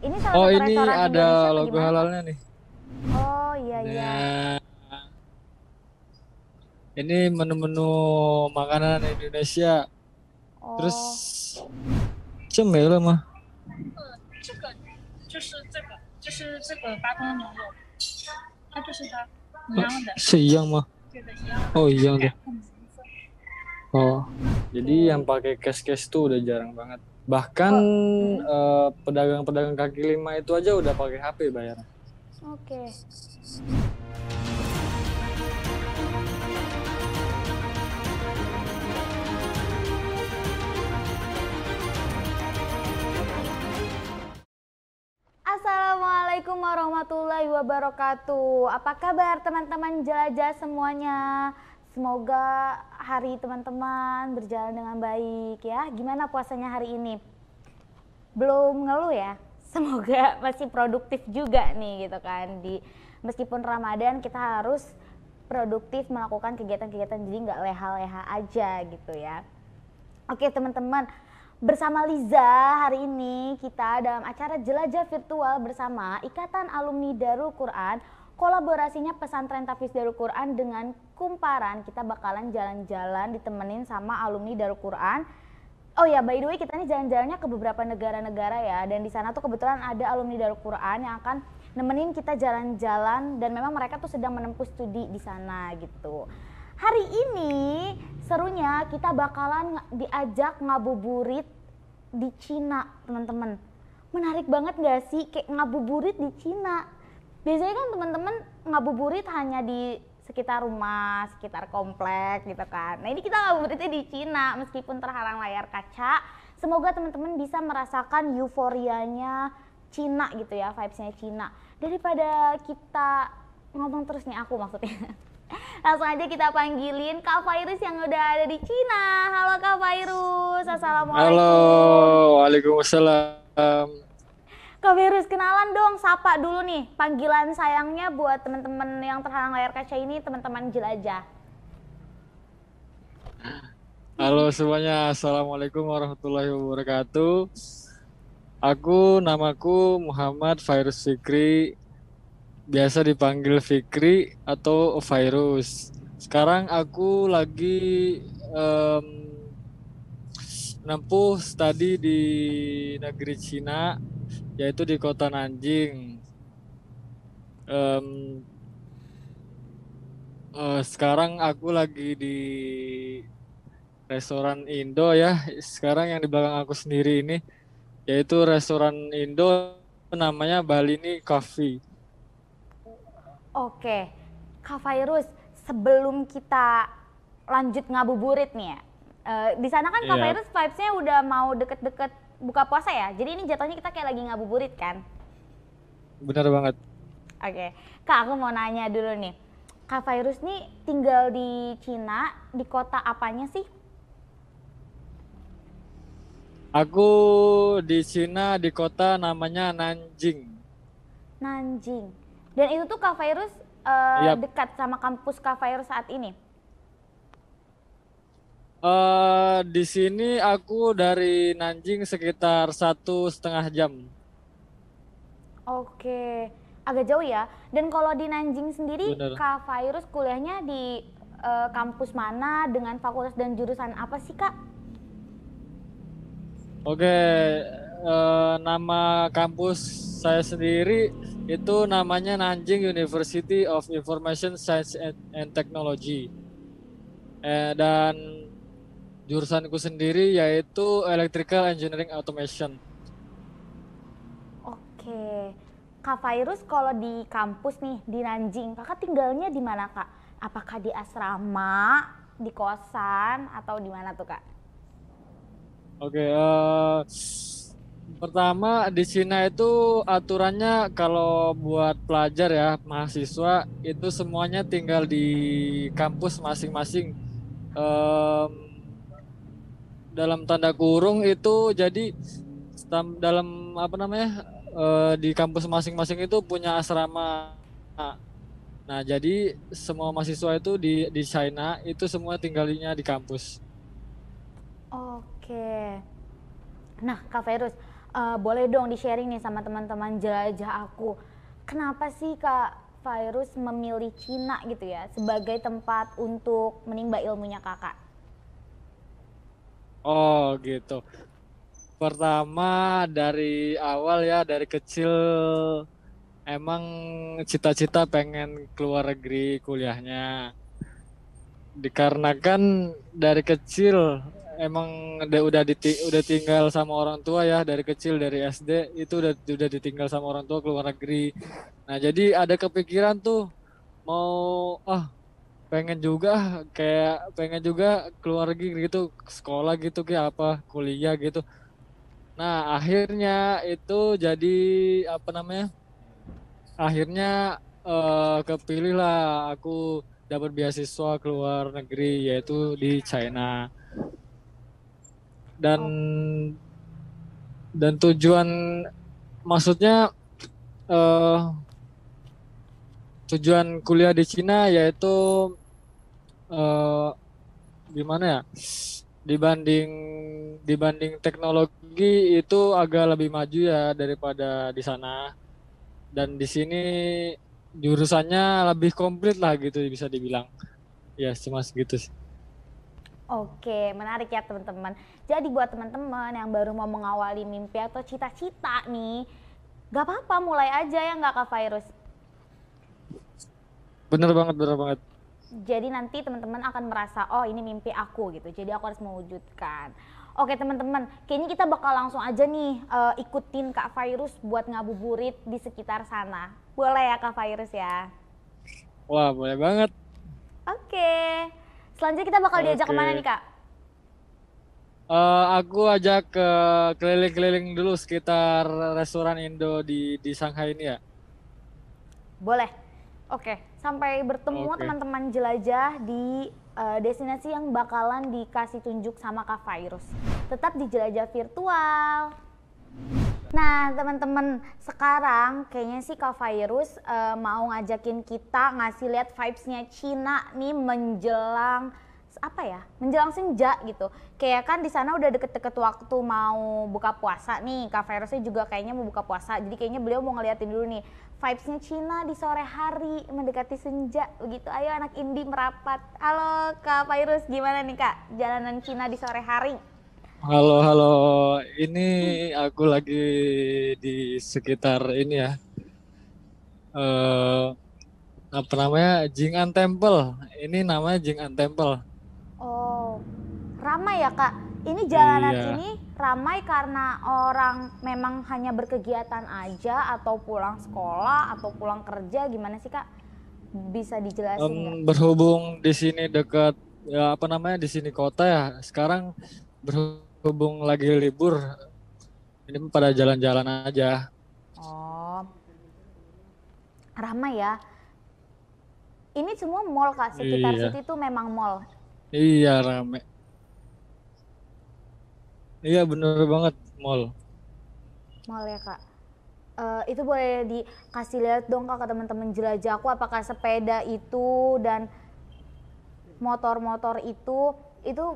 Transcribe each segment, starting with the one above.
Ini salah Oh, satu ini restoran Indonesia ada apa logo gimana kak? halalnya nih. Oh iya iya. Nah, ini menu-menu makanan Indonesia. Terus Oh 这没了吗？这个就是这个八公牛肉，它就是它一样的，是一样吗？对的，一样的，哦，一样的。改换名字。Oh, jadi yang oke. pakai cash-cash tuh udah jarang banget. Bahkan Oh mm-mm. pedagang-pedagang kaki lima itu aja udah pakai HP bayar. Oke. Assalamualaikum warahmatullahi wabarakatuh. Apa kabar teman-teman jelajah semuanya? Semoga hari teman-teman berjalan dengan baik ya. Gimana puasanya hari ini? Belum ngeluh ya? Semoga masih produktif juga nih gitu kan. Meskipun Ramadan kita harus produktif melakukan kegiatan-kegiatan, jadi nggak leha-leha aja gitu ya. Oke teman-teman, bersama Liza hari ini kita dalam acara jelajah virtual bersama Ikatan Alumni Darul Quran, kolaborasinya Pesantren Tahfiz Darul Quran dengan Kumparan. Kita bakalan jalan-jalan ditemenin sama alumni Darul Quran. Oh ya, by the way kita ini jalan-jalannya ke beberapa negara-negara ya, dan di sana tuh kebetulan ada alumni Darul Quran yang akan nemenin kita jalan-jalan, dan memang mereka tuh sedang menempuh studi di sana gitu. Hari ini serunya kita bakalan diajak ngabuburit di Cina, teman-teman. Menarik banget gak sih kayak ngabuburit di Cina? Biasanya kan teman-teman ngabuburit hanya di sekitar rumah, sekitar komplek gitu kan. Nah ini kita ngabuburitnya di Cina meskipun terhalang layar kaca. Semoga teman-teman bisa merasakan euforianya Cina gitu ya, vibesnya Cina. Daripada kita ngomong terus nih, aku maksudnya. Langsung aja kita panggilin Kak Fairuz yang udah ada di Cina. Halo Kak Fairuz, Halo, Assalamualaikum. waalaikumsalam. Kak Fairuz, kenalan dong, sapa dulu nih. Panggilan sayangnya buat teman-teman yang terhalang layar kaca ini, teman-teman jelajah. Halo semuanya, assalamualaikum warahmatullahi wabarakatuh. Namaku Muhammad Fairuz Fikri, biasa dipanggil Fikri atau Fairuz. Sekarang aku lagi menempuh studi di negeri Cina, yaitu di kota Nanjing. Em, Sekarang aku lagi di restoran Indo ya. Sekarang yang di belakang aku sendiri ini, yaitu restoran Indo namanya Balini Coffee. Oke, Kak Fairuz, sebelum kita lanjut ngabuburit nih ya, di sana kan Kak Iya, Fairuz vibes-nya udah mau deket-deket buka puasa ya, jadi ini jatuhnya kita kayak lagi ngabuburit kan. benar banget. Oke, Kak aku mau nanya dulu nih, Kak Fairuz nih tinggal di Cina, di kota apanya sih? Aku di Cina di kota namanya Nanjing. Nanjing. Dan itu tuh Kak Fairuz Yap. dekat sama kampus Kak Fairuz saat ini? Di sini aku dari Nanjing sekitar 1,5 jam. Oke, agak jauh ya. Dan kalau di Nanjing sendiri, Bener. Kak Fairuz kuliahnya di kampus mana, dengan fakultas dan jurusan apa sih Kak? Oke, nama kampus saya sendiri itu namanya Nanjing University of Information Science and Technology. Dan jurusanku sendiri yaitu Electrical Engineering Automation. Oke, Kak Fairuz kalau di kampus nih di Nanjing, Kakak tinggalnya di mana Kak? Apakah di asrama, di kosan, atau di mana tuh Kak? Oke, pertama di Cina itu aturannya kalau buat pelajar ya, mahasiswa itu semuanya tinggal di kampus masing-masing. Em, Dalam tanda kurung itu jadi dalam apa namanya, di kampus masing-masing itu punya asrama. Nah, jadi semua mahasiswa itu di China itu semua tinggalnya di kampus. Oke. Nah, Kak Fairuz, boleh dong di-sharing nih sama teman-teman jelajah aku. Kenapa sih Kak Fairuz memilih Cina gitu ya sebagai tempat untuk menimba ilmunya Kakak? Oh gitu. Pertama dari awal ya, dari kecil emang cita-cita pengen keluar negeri kuliahnya. Dikarenakan dari kecil emang udah tinggal sama orang tua ya, dari kecil dari SD itu udah ditinggal sama orang tua keluar negeri. Nah, jadi ada kepikiran tuh mau pengen juga pengen juga keluar negeri gitu, sekolah gitu kayak apa, kuliah gitu. Nah, akhirnya itu jadi apa namanya? Akhirnya kepilih lah aku dapat beasiswa keluar negeri yaitu di China. Dan Oh, tujuan maksudnya eh tujuan kuliah di Cina yaitu eh gimana ya? Dibanding dibanding teknologi itu agak lebih maju ya daripada di sana. Dan di sini jurusannya lebih komplit lah gitu bisa dibilang. Ya, cuma segitu sih. oke, menarik ya teman-teman. Jadi buat teman-teman yang baru mau mengawali mimpi atau cita-cita nih, gak apa-apa mulai aja ya nggak Kak Fairuz. Bener banget, bener banget. Jadi nanti teman-teman akan merasa, oh ini mimpi aku gitu. Jadi aku harus mewujudkan. Oke teman-teman, kayaknya kita bakal langsung aja nih ikutin Kak Fairuz buat ngabuburit di sekitar sana. Boleh ya Kak Fairuz ya? Wah, boleh banget. Oke. Selanjutnya kita bakal diajak Oke. kemana nih Kak? Aku ajak ke keliling-keliling dulu sekitar restoran Indo di Shanghai ini ya. Boleh. Oke, sampai bertemu Oke. teman-teman jelajah di destinasi yang bakalan dikasih tunjuk sama Kak Fairuz. Tetap di jelajah virtual. Nah teman-teman, sekarang kayaknya sih Kak Fairuz mau ngajakin kita ngasih lihat vibes-nya Cina nih menjelang apa ya? Menjelang senja gitu. Kayak kan di sana udah deket-deket waktu mau buka puasa nih. Kak Fairuznya juga kayaknya mau buka puasa. Jadi kayaknya beliau mau ngeliatin dulu nih vibes-nya Cina di sore hari mendekati senja begitu. Ayo anak indie merapat. Halo Kak Fairuz, gimana nih Kak jalanan Cina di sore hari? Halo, halo. Ini aku lagi di sekitar ini ya. Eh, apa namanya? Jing'an Temple. Ini namanya Jing'an Temple. Oh, ramai ya Kak. Ini jalanan Iya. ini ramai karena orang memang hanya berkegiatan aja atau pulang sekolah atau pulang kerja, gimana sih Kak? Bisa dijelasin nggak? Berhubung di sini dekat ya apa namanya di sini kota ya. Sekarang berhubung lagi libur, ini pada jalan-jalan aja. Oh, ramai ya. Ini semua mall Kak, sekitar Iya. situ itu memang mall. Iya, rame. Iya, bener banget mall. Mall ya Kak. Itu boleh dikasih lihat dong Kak ke teman-teman jelajah aku apakah sepeda itu dan motor-motor itu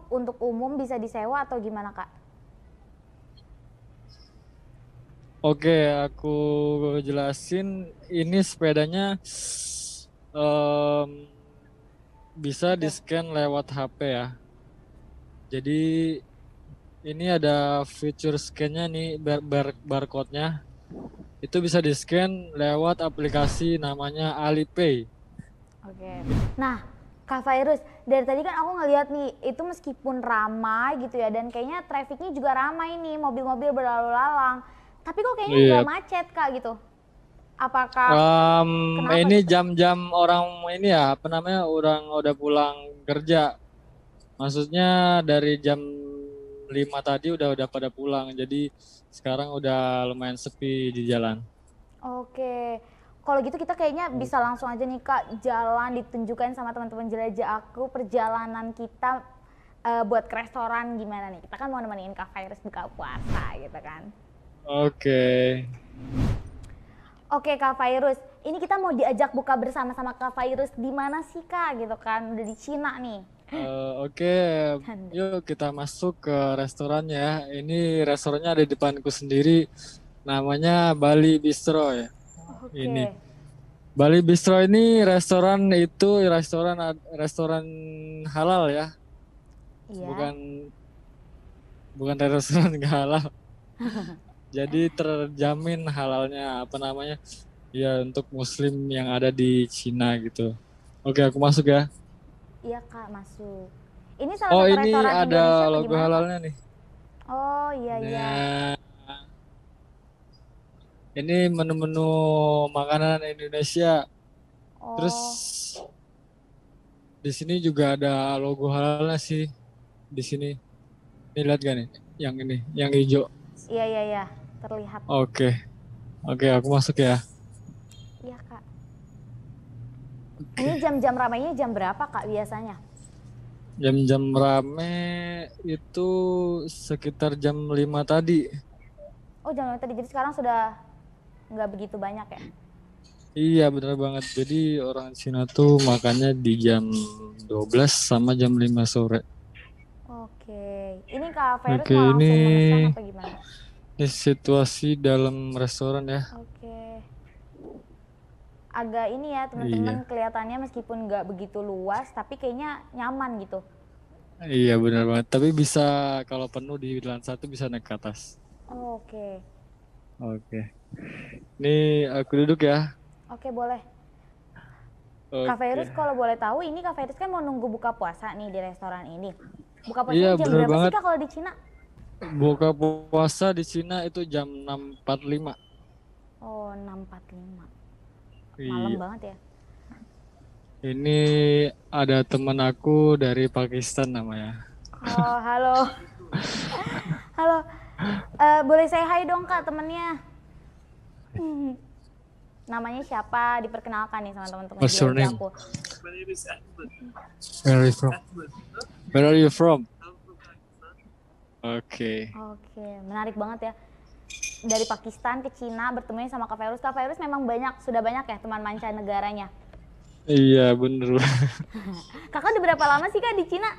untuk umum bisa disewa atau gimana Kak? Oke, aku jelasin. Ini sepedanya em, bisa Oke. di-scan lewat HP ya. Jadi ini ada fitur scan-nya nih, barcode-nya. Itu bisa di-scan lewat aplikasi namanya Alipay. Oke. Nah, Kak Fairuz, dari tadi kan aku ngeliat nih, itu meskipun ramai gitu ya, dan kayaknya trafficnya juga ramai nih, mobil-mobil berlalu lalang. Tapi kok kayaknya Iya. nggak macet Kak gitu. Apakah kenapa Ini gitu? jam-jam orang ini ya, apa namanya, orang udah pulang kerja. Maksudnya dari jam 5 tadi udah pada pulang. Jadi sekarang udah lumayan sepi di jalan. Oke. Kalau gitu kita kayaknya bisa langsung aja nih Kak, jalan ditunjukkan sama teman-teman jelajah aku perjalanan kita buat ke restoran gimana nih. Kita kan mau nemenin Kak Fairuz buka puasa gitu kan. Oke. Oke Kak Fairuz, ini kita mau diajak buka bersama-sama Kak Fairuz di mana sih Kak gitu kan, udah di Cina nih. Oke, Canda. yuk kita masuk ke restorannya ya. Ini restorannya ada di depanku sendiri. Namanya Bali Bistro ya. Ini Oke. Bali Bistro ini restoran halal ya. Iya. Bukan bukan restoran nggak halal. Jadi terjamin halalnya apa namanya? Ya untuk Muslim yang ada di Cina gitu. Oke, aku masuk ya. Iya Kak, masuk. Ini salah Oh, satu ini restoran Indonesia ada apa logo gimana Kak? halalnya nih. Oh iya iya. Nah, ini menu-menu makanan Indonesia. Terus Oh di sini juga ada logo halalnya sih di sini. Ini lihat gak nih? Yang ini, yang hijau. iya iya iya, terlihat. Oke, oke, aku masuk ya. Iya Kak. Ini Oke. jam-jam ramainya jam berapa Kak biasanya? Jam-jam rame itu sekitar jam 5 tadi. Oh jam 5 tadi, jadi sekarang sudah nggak begitu banyak ya? Iya, bener banget. Jadi orang Cina tuh makannya di jam 12 sama jam 5 sore. Oke. Ini Kak Ferus Oke, mau ini langsung memesan apa gimana? situasi dalam restoran ya. Oke. Agak ini ya Iya. teman-teman, kelihatannya meskipun nggak begitu luas tapi kayaknya nyaman gitu. Iya, bener banget. Tapi bisa kalau penuh di lantai satu bisa naik ke atas. Oke. Oke. Ini aku duduk ya. Oke boleh. Kak Oke. Ferus kalau boleh tahu, ini Kak Ferus kan mau nunggu buka puasa nih di restoran ini. Buka Iya, puasanya jam bener berapa sih banget. Kak kalau di Cina? Buka puasa di Cina itu jam 6.45. Oh 6.45. Malam Iya. banget ya. Ini ada temen aku dari Pakistan namanya. Oh halo. Halo. Boleh saya hai dong Kak temennya. Namanya siapa? Diperkenalkan nih sama teman-teman What's your jelajah name? aku. Where are you from? Where are you from? Oke. Oke, menarik banget ya. Dari Pakistan ke Cina bertemunya sama Kak Ferus. Kak Ferus memang sudah banyak ya teman mancanegaranya. Iya, bener. Kakak udah berapa lama sih Kak di Cina?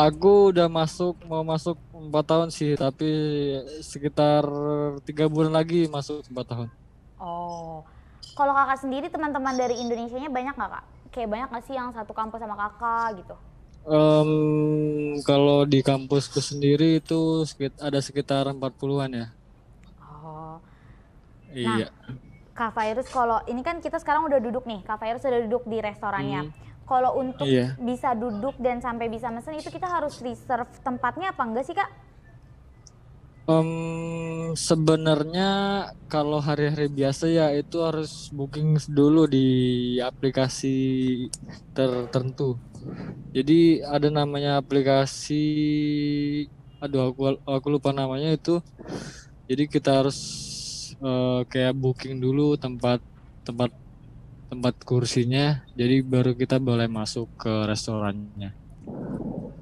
Aku udah mau masuk 4 tahun sih, tapi sekitar 3 bulan lagi masuk 4 tahun. Oh, kalau kakak sendiri teman-teman dari Indonesianya banyak nggak Kak? Kayak banyak nggak sih yang satu kampus sama kakak gitu? Kalau di kampusku sendiri itu ada sekitar 40-an ya. Oh, nah Iya. Kak Fairuz, kalau ini kan kita sekarang udah duduk nih, Kak Fairuz udah duduk di restorannya. Hmm, Kalau untuk iya. bisa duduk dan sampai bisa mesen itu kita harus reserve tempatnya apa enggak sih Kak? Sebenarnya kalau hari-hari biasa ya itu harus booking dulu di aplikasi tertentu. Jadi ada namanya aplikasi, aduh aku lupa namanya itu. Jadi kita harus kayak booking dulu tempat tempat tempat kursinya. Jadi baru kita boleh masuk ke restorannya.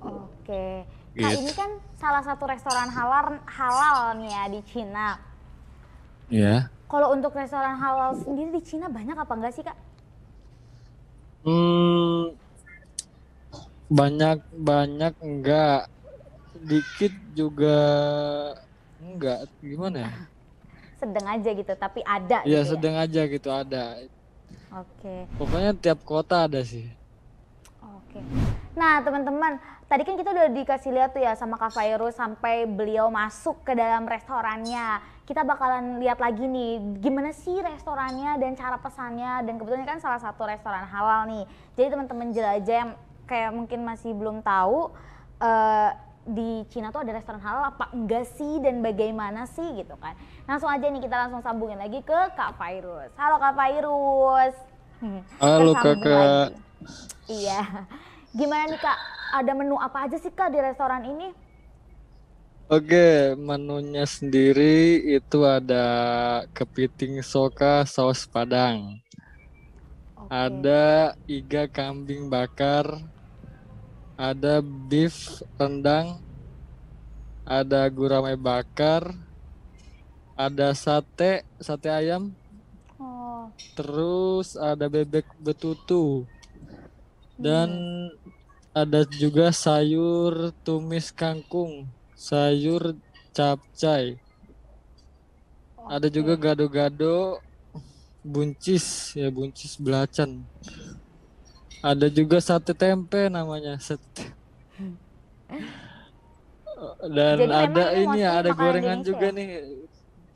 Oke, Kak ini Gitu. kan salah satu restoran halal nih ya di Cina. Ya. Kalau untuk restoran halal sendiri di Cina banyak apa enggak sih Kak? Hmm, banyak enggak, dikit juga enggak, gimana ya? Sedang aja gitu, tapi ada Ya gitu ya. sedang aja gitu ada. Oke. Pokoknya tiap kota ada sih. Oke. Nah, teman-teman, tadi kan kita udah dikasih lihat tuh ya sama Kak Fairuz sampai beliau masuk ke dalam restorannya. Kita bakalan lihat lagi nih gimana sih restorannya dan cara pesannya, dan kebetulan kan salah satu restoran halal nih. Jadi teman-teman jelajah yang kayak mungkin masih belum tahu di Cina tuh ada restoran halal apa enggak sih dan bagaimana sih gitu kan. Langsung aja nih kita langsung sambungin lagi ke Kak Fairuz. Halo Kak Fairuz. Halo Tersambung kakak. lagi. Iya. Gimana nih Kak? Ada menu apa aja sih Kak di restoran ini? Oke, menunya sendiri itu ada kepiting soka saus Padang, Oke. ada iga kambing bakar, ada beef rendang, ada gurame bakar, ada sate ayam, Oh. terus ada bebek betutu, dan Hmm. Ada juga sayur tumis kangkung, sayur capcay. Ada juga Oke. gado-gado, buncis, ya buncis belacan. Ada juga sate tempe namanya. Dan Jadi memang ada ini ini ya, mostly ada makanan gorengan Indonesia juga ya? nih,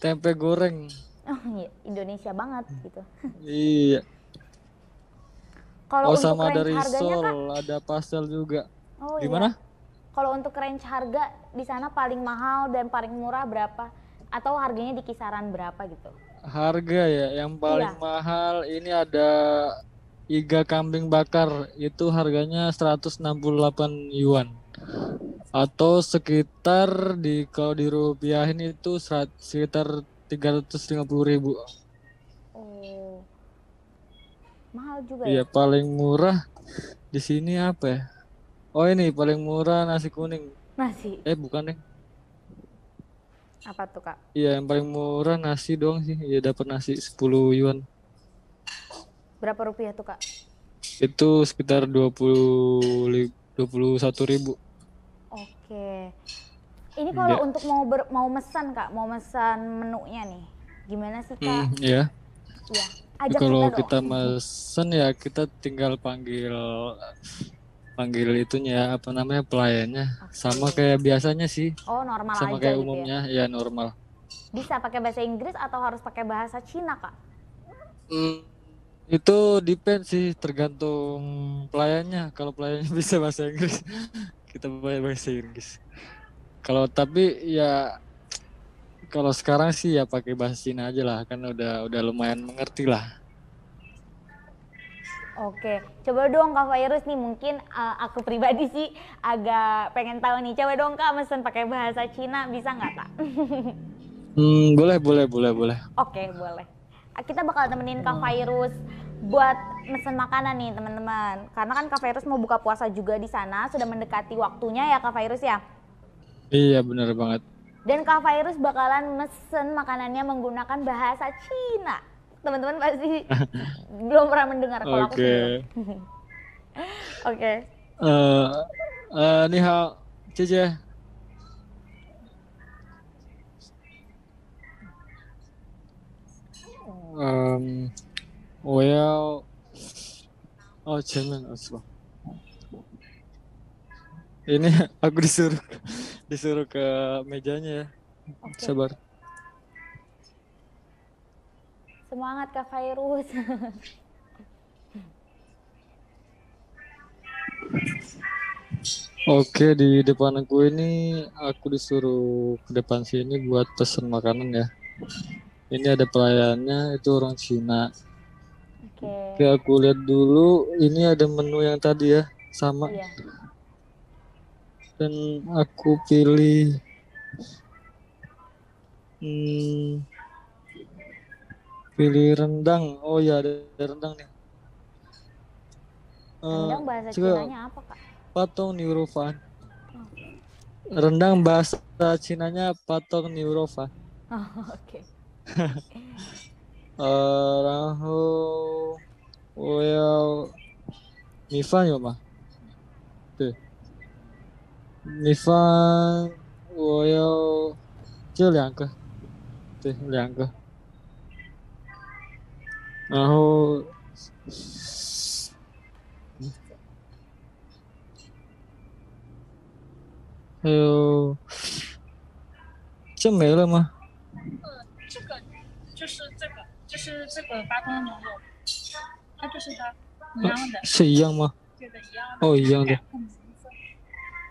tempe goreng. Oh iya, Indonesia banget gitu. Iya. Kalau Oh untuk sama ada range harganya Kak? risol, ada pastel juga. Oh iya. Gimana? Kalau untuk range harga di sana paling mahal dan paling murah berapa? Atau harganya di kisaran berapa gitu? Harga ya, yang paling Iya. mahal ini ada iga kambing bakar, itu harganya 168 yuan. Atau sekitar kalau dirupiahin itu sekitar 350.000. Oh, mahal juga Iya, ya? paling murah di sini apa ya? Oh ini paling murah nasi kuning. Nasi. Bukan deh. Apa tuh Kak? Iya, yang paling murah nasi doang sih. Iya, dapat nasi 10 yuan. Berapa rupiah tuh Kak? Itu sekitar 21.000. Oke. Ini Iya. kalau untuk mau mesan Kak, mau mesan menunya nih. Gimana sih Kak? Ya. Iya, ajak Kalau kita dong. kita mesen ya kita tinggal panggil panggil itunya ya, apa namanya, pelayannya. Sama Oke. kayak biasanya sih, Oh, normal sama aja kayak gitu ya. umumnya ya normal. Bisa pakai bahasa Inggris atau harus pakai bahasa Cina, Kak? Hmm, itu depend sih, tergantung pelayannya. Kalau pelayannya bisa bahasa Inggris, kita pakai bahasa Inggris. Kalau tapi ya kalau sekarang sih ya pakai bahasa Cina aja lah, kan udah lumayan mengerti lah. Oke, coba dong Kak Virus nih, mungkin aku pribadi sih agak pengen tahu nih. Coba dong Kak mesen pakai bahasa Cina, bisa nggak Kak? Boleh, boleh, boleh, boleh. Oke, boleh. Kita bakal temenin Kak Virus buat mesen makanan nih teman-teman. Karena kan Kak Virus mau buka puasa juga di sana, sudah mendekati waktunya ya Kak Virus ya. Iya, benar banget. Dan Kak Virus bakalan mesen makanannya menggunakan bahasa Cina. Teman-teman pasti belum pernah mendengar, kalau aku sih Oke. belum. Oke. Ni hao, 姐姐。我要前面是吧？ Ini aku disuruh ke mejanya ya. Oke. Sabar. Semangat Kak Virus. Oke, di depan aku ini aku disuruh ke depan sini buat pesen makanan ya. Ini ada pelayannya, itu orang Cina. Oke. Oke, aku lihat dulu. Ini ada menu yang tadi ya, sama. Iya. Dan aku pilih hmm, pilih rendang. Oh ya, ada rendang nih. Rendang bahasa Coba Cinanya apa Kak? patong Niurofan. Rendang bahasa Cinanya patong Niurofan. Oh, oke. 然后我要米饭有吗？对，米饭我要就2个，对，2个。然后还有就没了吗？这个就是这个八通牛肉，它就是它一样的，是一样吗？对的，一样的。哦，一样的。改换名字。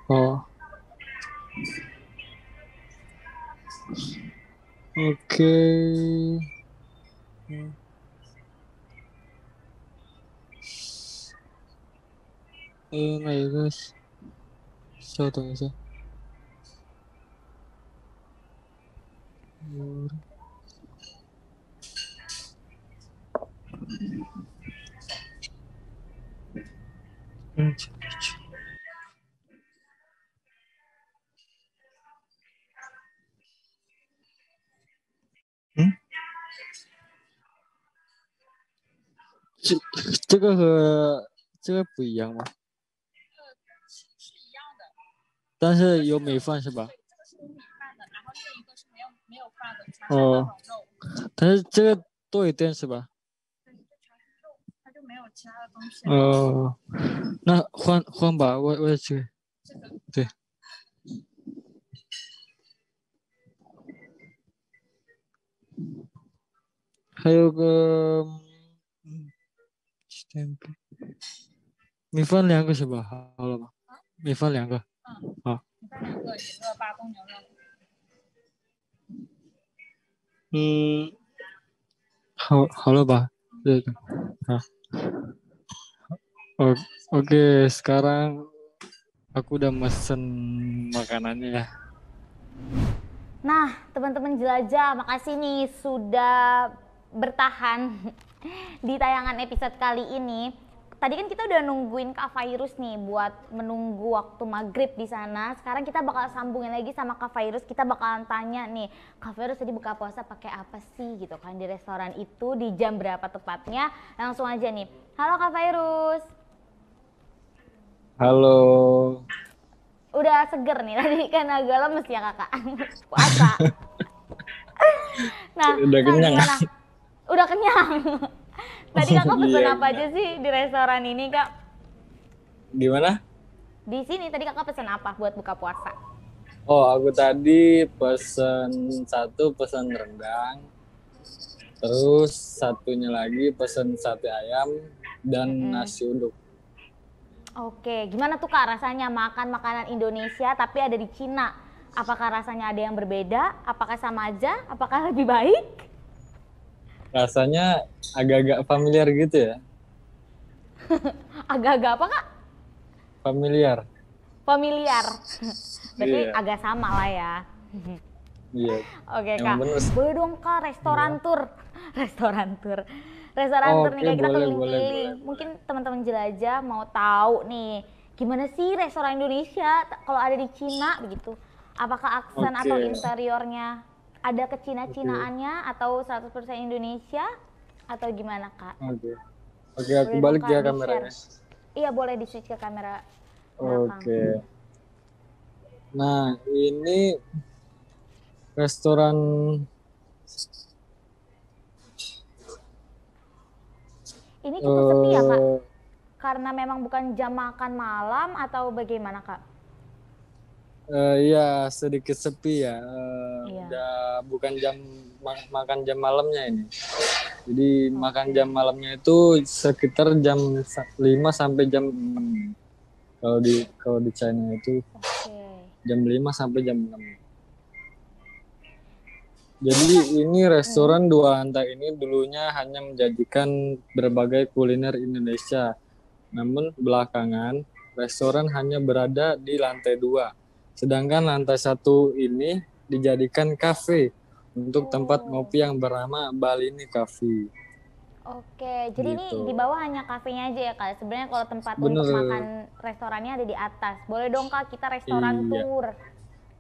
哦，OK，哪个？稍等一下。这个和这个不一样吗？但是有米饭是吧？是米饭的，然后另一个是没有饭的，全是哦那种肉。但是这个多一点是吧？对，这全是肉，它就没有其他的东西。哦，那换吧，我也去。这个对，还有个米饭两个是吧？好了吧？米饭两个。好。米饭两个，一个巴东牛肉。嗯，好了吧？对的。好。Oke, sekarang aku udah mesen makanannya ya. Nah, teman-teman jelajah, makasih nih sudah bertahan di tayangan episode kali ini. Tadi kan kita udah nungguin Kak Virus nih buat menunggu waktu maghrib di sana. Sekarang kita bakal sambungin lagi sama Kak Virus. Kita bakalan tanya nih, Kak Virus tadi buka puasa pakai apa sih gitu kan di restoran itu, di jam berapa tepatnya? Langsung aja nih. Halo Kak Virus. Halo. Udah seger nih, tadi kan agak lemes ya kakak puasa. Nah, Udah Kak, kenyang. gimana? Udah kenyang. Tadi kakak pesen Iya, apa aja sih di restoran ini kak? Gimana? Di sini tadi kakak pesen apa buat buka puasa? Oh, aku tadi pesen rendang. Terus satunya lagi pesen sate ayam dan nasi uduk. Oke, gimana tuh kak rasanya makan makanan Indonesia tapi ada di Cina? Apakah rasanya ada yang berbeda? Apakah sama aja? Apakah lebih baik? Rasanya agak-agak familiar gitu ya. Agak-agak apa kak? Familiar. Familiar. Berarti Iya. agak sama lah ya. Iya. Oke Emang kak, bener sih. boleh dong kak restoran tur. Restoran tur nih, kayak kita boleh. keliling-keliling. Mungkin teman-teman jelajah mau tahu nih, gimana sih restoran Indonesia kalau ada di Cina begitu? Apakah aksen atau interiornya ada kecina-cinaannya atau 100% Indonesia atau gimana kak? Oke, aku Boleh balik dong, Kak, ya di-share. kameranya. Iya boleh di switch ke kamera belakang. Oke. Nah, ini restoran Ini cukup sepi ya kak? Karena memang bukan jam makan malam atau bagaimana kak? Iya, sedikit sepi ya. Iya. Udah bukan jam makan jam malamnya ini. Jadi makan jam malamnya itu sekitar jam 5 sampai jam 6. Kalau di China itu jam 5 sampai jam 6. Jadi ini restoran Dua Anta ini dulunya hanya menjajikan berbagai kuliner Indonesia. Namun belakangan restoran hanya berada di lantai 2. Sedangkan lantai 1 ini dijadikan kafe untuk tempat ngopi yang bernama Balini Cafe. Oke, jadi Gitu. ini di bawah hanya kafenya aja ya kak? Sebenarnya kalau tempat Bener. untuk makan restorannya ada di atas. Boleh dong kak kita restoran Iya. tour.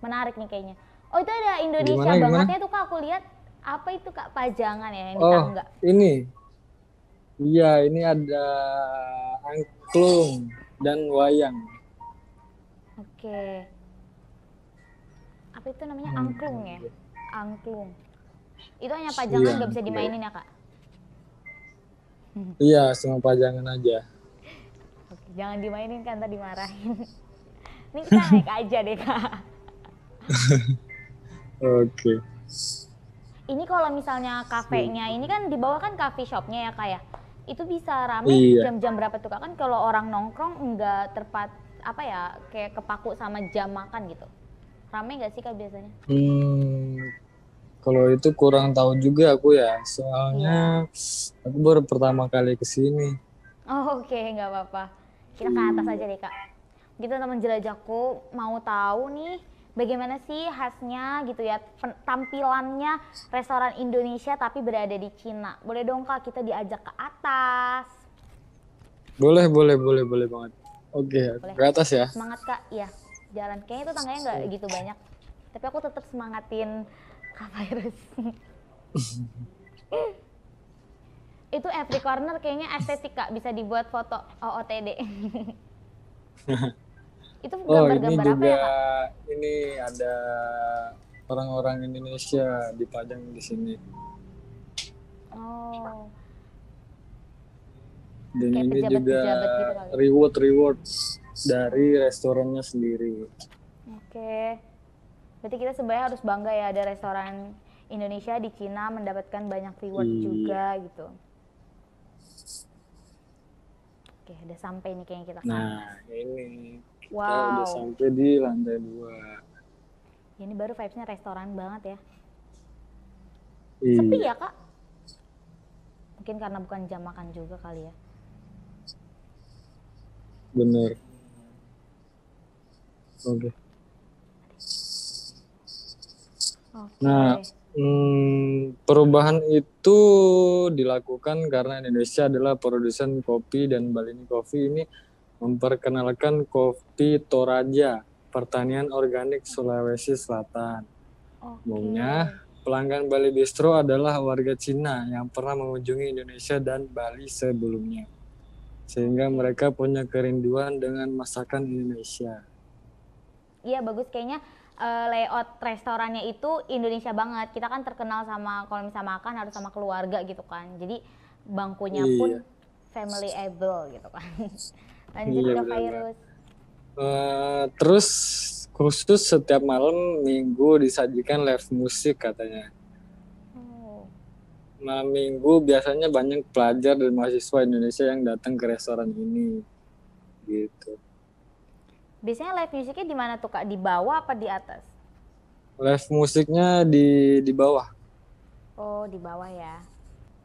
Menarik nih kayaknya. Oh itu ada Indonesia Gimana? bangetnya tuh kak, aku lihat. Apa itu kak, pajangan ya yang di Oh, tangga? ini. Iya, ini ada angklung dan wayang. Oke. Apa itu namanya, angklung ya? Angklung. Itu hanya pajangan, nggak bisa dimainin ya kak? Iya, semua pajangan aja. Oke, jangan dimainin kan, tadi dimarahin. Ini kita naik aja deh kak. Oke. Ini kalau misalnya kafenya, ini kan di bawah kan coffee shopnya ya kak ya? Itu bisa rame Iya. jam-jam berapa tuh kak? Kan kalau orang nongkrong nggak apa ya, kayak kepaku sama jam makan gitu. Rame nggak sih kak biasanya? Kalau itu kurang tahu juga aku ya, soalnya aku baru pertama kali kesini. Oh, oke, nggak apa-apa. Kita ke atas aja deh kak. Gitu teman jelajahku mau tahu nih bagaimana sih khasnya gitu ya, tampilannya restoran Indonesia tapi berada di Cina. Boleh dong kak kita diajak ke atas. Boleh banget. Oke, Boleh. ke atas ya. Semangat kak, iya. Jalan kayaknya itu tangganya nggak gitu banyak. Tapi aku tetap semangatin Kak Virus. Itu every corner kayaknya estetik kak, bisa dibuat foto OOTD. Itu Oh, ini gambar-gambar apa juga ya Kak? ini ada orang-orang Indonesia dipajang di sini. Oh, Dan kayak ini juga pejabat-pejabat gitu kali. reward dari restorannya sendiri. Oke. Berarti kita sebenarnya harus bangga ya ada restoran Indonesia di Cina mendapatkan banyak reward Iya. juga gitu. Oke, udah sampai nih kayaknya kita Kak. Nah, ini kita udah Wow. sampai di lantai 2. Ini baru vibes-nya restoran banget ya. Iya, Sepi ya Kak? Mungkin karena bukan jam makan juga kali ya. bener. Oke. Oke. Nah, perubahan itu dilakukan karena Indonesia adalah produsen kopi dan Balini Coffee ini memperkenalkan kopi Toraja, pertanian organik Sulawesi Selatan. Oke. Umumnya, pelanggan Bali Bistro adalah warga Cina yang pernah mengunjungi Indonesia dan Bali sebelumnya. Sehingga mereka punya kerinduan dengan masakan Indonesia. Iya bagus kayaknya layout restorannya itu Indonesia banget. Kita kan terkenal sama kalau misalnya makan harus sama keluarga gitu kan. Jadi bangkunya pun Iya. family able gitu kan. Lanjut Iya, ke benar. virus. Terus khusus setiap malam minggu disajikan live musik katanya. Oh. Malam minggu biasanya banyak pelajar dan mahasiswa Indonesia yang datang ke restoran ini. Gitu. Biasanya live musiknya di mana tuh Kak? Di bawah apa di atas? Live musiknya di bawah. Oh, di bawah ya.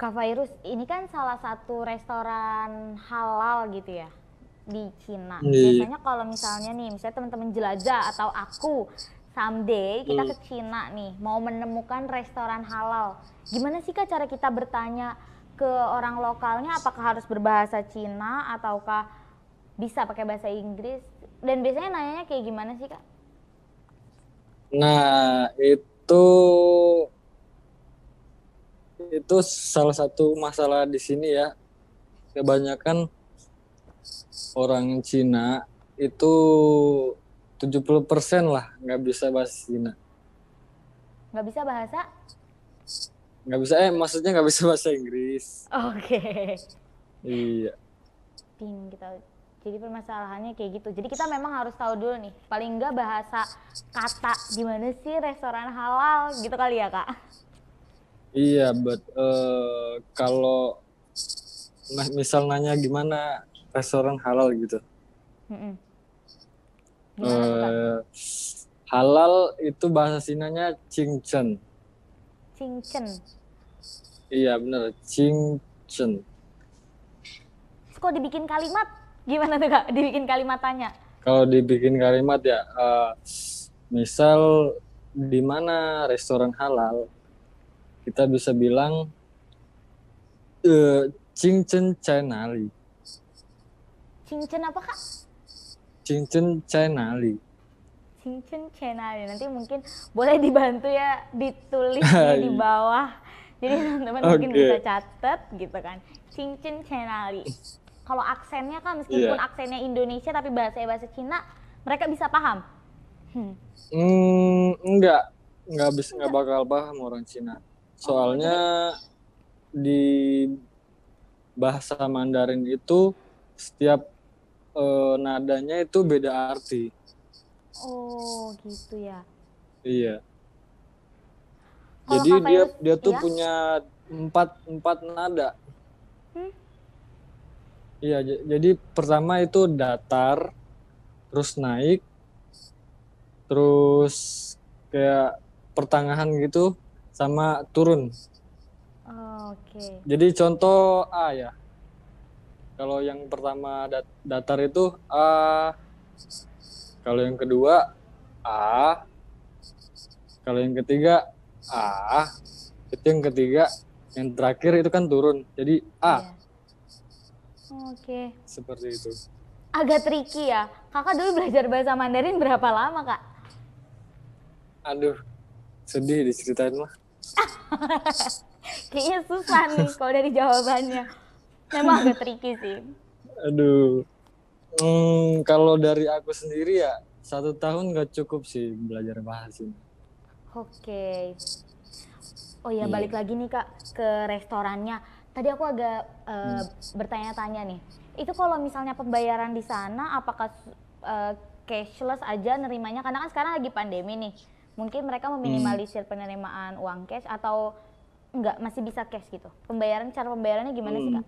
Kak Virus, ini kan salah satu restoran halal gitu ya di Cina. Iya. Biasanya kalau misalnya nih, misalnya teman-teman jelajah atau aku someday kita ke Cina nih, mau menemukan restoran halal. Gimana sih Kak cara kita bertanya ke orang lokalnya, apakah harus berbahasa Cina ataukah bisa pakai bahasa Inggris? Dan biasanya nanyanya kayak gimana sih Kak? Nah, itu salah satu masalah di sini ya. Kebanyakan orang Cina itu 70% lah nggak bisa bahasa Cina. Nggak bisa bahasa? Nggak bisa, maksudnya nggak bisa bahasa Inggris. Oke. Iya. Bingung kita. Jadi permasalahannya kayak gitu. Jadi kita memang harus tahu dulu nih, paling enggak bahasa kata di mana sih restoran halal gitu kali ya Kak? Iya, but kalau misal nanya gimana restoran halal gitu. Gimana tuh Kak? Halal itu bahasa Sinanya Cingcen. Cincen. Iya bener, Cingcen. Terus kok dibikin kalimat? Gimana tuh Kak? Dibikin kalimat tanya. Kalau dibikin kalimat ya, misal di mana restoran halal, kita bisa bilang Cingcen Chainali. Cincen apa Kak? Cingcen Chainali. Cincen channel. Nanti mungkin boleh dibantu ya ditulis di bawah. Jadi teman-teman mungkin bisa catat gitu kan. Cincin channel. Kalau aksennya kan meskipun aksennya Indonesia tapi bahasanya bahasa Cina, mereka bisa paham. Nggak bakal paham orang Cina. Soalnya di bahasa Mandarin itu setiap nadanya itu beda arti. Oh gitu ya. Iya. Kalo Jadi dia tuh ya? punya empat nada. Iya, jadi pertama itu datar, terus naik, terus kayak pertengahan gitu, sama turun. Oke. Jadi contoh A ya. Kalau yang pertama datar itu A. Kalau yang kedua A. Kalau yang ketiga A. Itu yang ketiga. Yang terakhir itu kan turun. Jadi A. Iya. Oke. Seperti itu. Agak tricky ya. Kakak dulu belajar bahasa Mandarin berapa lama Kak? Aduh, sedih diceritain mah. Kayaknya susah nih kalau dari jawabannya. Memang agak tricky sih. Aduh. Kalau dari aku sendiri ya 1 tahun nggak cukup sih belajar bahasa Cina. Oke. Oh ya, Iya. balik lagi nih Kak ke restorannya. Tadi aku agak bertanya-tanya nih. Itu kalau misalnya pembayaran di sana apakah cashless aja nerimanya? Karena kan sekarang lagi pandemi nih. Mungkin mereka meminimalisir penerimaan uang cash atau enggak masih bisa cash gitu. Cara pembayarannya gimana sih Kak?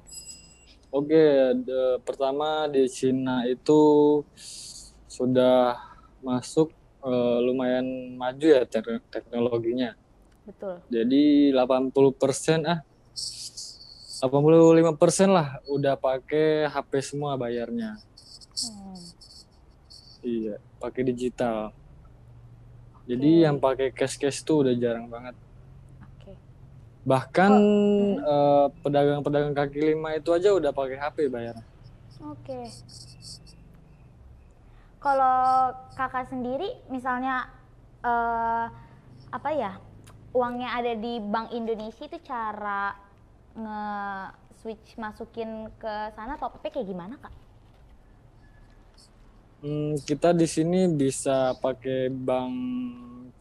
Oke, pertama di Cina itu sudah masuk lumayan maju ya teknologinya. Betul. Jadi 85% lah udah pakai HP semua bayarnya. Iya, pakai digital. Jadi yang pakai cash tuh udah jarang banget. Oke. Bahkan pedagang-pedagang kaki lima itu aja udah pakai HP bayarnya. Oke. Kalau kakak sendiri misalnya uangnya ada di Bank Indonesia itu cara nge-switch masukin ke sana top-up-nya kayak gimana Kak? Kita di sini bisa pakai bank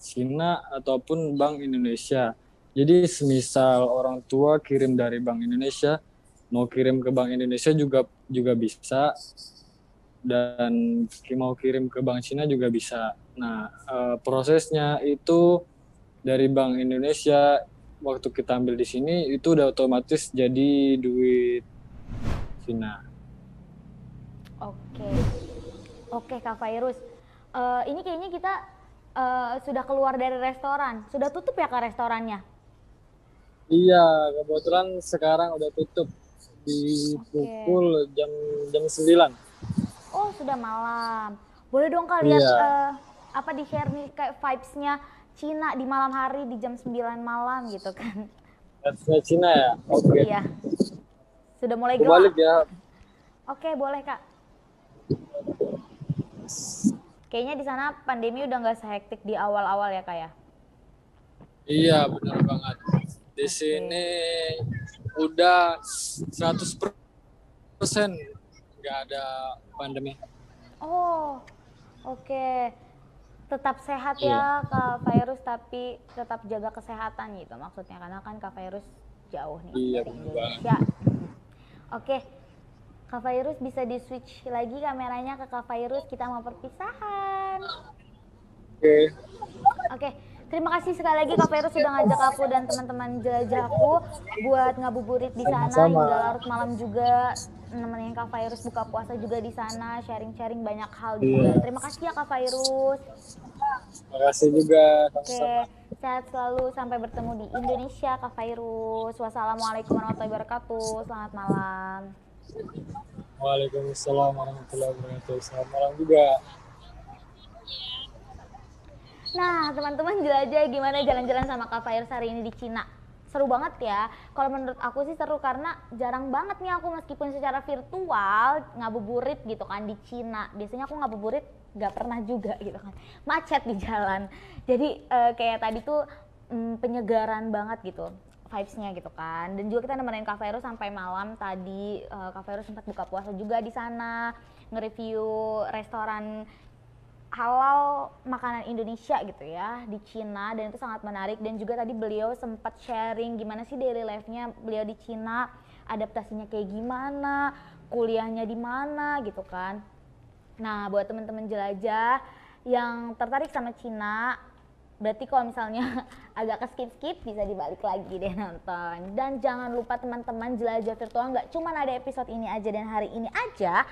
Cina ataupun Bank Indonesia. Jadi semisal orang tua kirim dari Bank Indonesia, mau kirim ke Bank Indonesia juga bisa, dan mau kirim ke Bank Cina juga bisa. Nah, prosesnya itu dari Bank Indonesia waktu kita ambil di sini itu udah otomatis jadi duit Cina. Oke Kak Fairuz, ini kayaknya kita sudah keluar dari restoran. Sudah tutup ya Kak restorannya? Iya, kebetulan sekarang udah tutup di pukul jam 9. Oh, sudah malam. Boleh dong Kak lihat di-share nih kayak vibes-nya Cina di malam hari di jam 9 malam gitu kan. Vibes-nya Cina ya? Oke. Iya. Sudah mulai gelap. Balik ya. Oke, boleh Kak. Kayaknya di sana pandemi udah nggak sehektik di awal-awal ya Kak ya? Iya, benar banget. Di sini udah 100% nggak ada pandemi. Oh, oke. Tetap sehat ya Kak Fairuz, tapi tetap jaga kesehatan gitu maksudnya, karena kan Kak Fairuz jauh nih dari Indonesia. Oke, Kak Fairuz bisa di switch lagi kameranya ke Kak Fairuz, kita mau perpisahan. Oke. Terima kasih sekali lagi Kak Fairuz sudah ngajak aku dan teman-teman jelajahku buat ngabuburit di sana hingga larut malam juga, nemenin Kak Fairuz buka puasa juga di sana, sharing-sharing banyak hal juga. Terima kasih ya Kak Fairuz. Terima kasih juga. Oke, sehat selalu, sampai bertemu di Indonesia Kak Fairuz. Wassalamualaikum warahmatullahi wabarakatuh. Selamat malam. Waalaikumsalam warahmatullahi wabarakatuh. Selamat malam juga. Nah, teman-teman jelajah gimana jalan-jalan sama Kak Fairuz hari ini di Cina? Seru banget ya. Kalau menurut aku sih seru karena jarang banget nih aku meskipun secara virtual ngabuburit gitu kan di Cina. Biasanya aku ngabuburit gak pernah juga gitu kan. Macet di jalan. Jadi kayak tadi tuh penyegaran banget gitu vibes-nya gitu kan. Dan juga kita nemenin Kak Fairuz sampai malam tadi. Kak Fairuz sempat buka puasa juga di sana, nge-review restoran halal makanan Indonesia gitu ya di Cina, dan itu sangat menarik. Dan juga tadi beliau sempat sharing gimana sih daily life-nya beliau di Cina, adaptasinya kayak gimana, kuliahnya di mana gitu kan. Nah, buat teman-teman jelajah yang tertarik sama Cina, berarti kalau misalnya agak ke skip bisa dibalik lagi deh nonton. Dan jangan lupa teman-teman, jelajah virtual nggak cuma ada episode ini aja dan hari ini aja,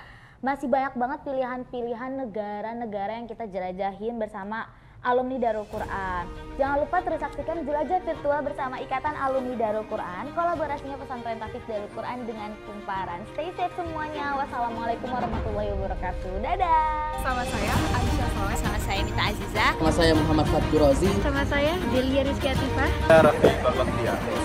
masih banyak banget pilihan-pilihan negara-negara yang kita jelajahin bersama alumni Darul Quran. Jangan lupa terus saksikan jelajah virtual bersama Ikatan Alumni Darul Quran, kolaborasinya pesantren Tafiz Darul Quran dengan Kumparan. Stay safe semuanya. Wassalamualaikum warahmatullahi wabarakatuh. Dadah. Sama saya Aisyah Soleh. Sama saya Mita Aziza. Sama saya Muhammad Fatur Rozi. Sama saya Delia Rizky Atifah.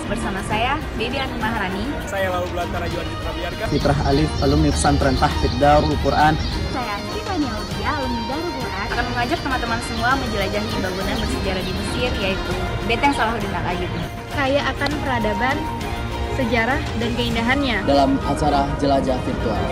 Bersama saya Dedi Anu Maharani. Saya Lalu Belantara Yuan Citra Biarga. Fitrah Alif, alumni pesantren Tahfiz Darul Quran. Saya Tiffany Aulia, alumni Darul Quran, akan mengajak teman-teman semua menjelajahi bangunan bersejarah di Mesir, yaitu Beteng Salahuddin Al-Ayyubi. Kaya akan peradaban, sejarah, dan keindahannya Dalam acara jelajah virtual.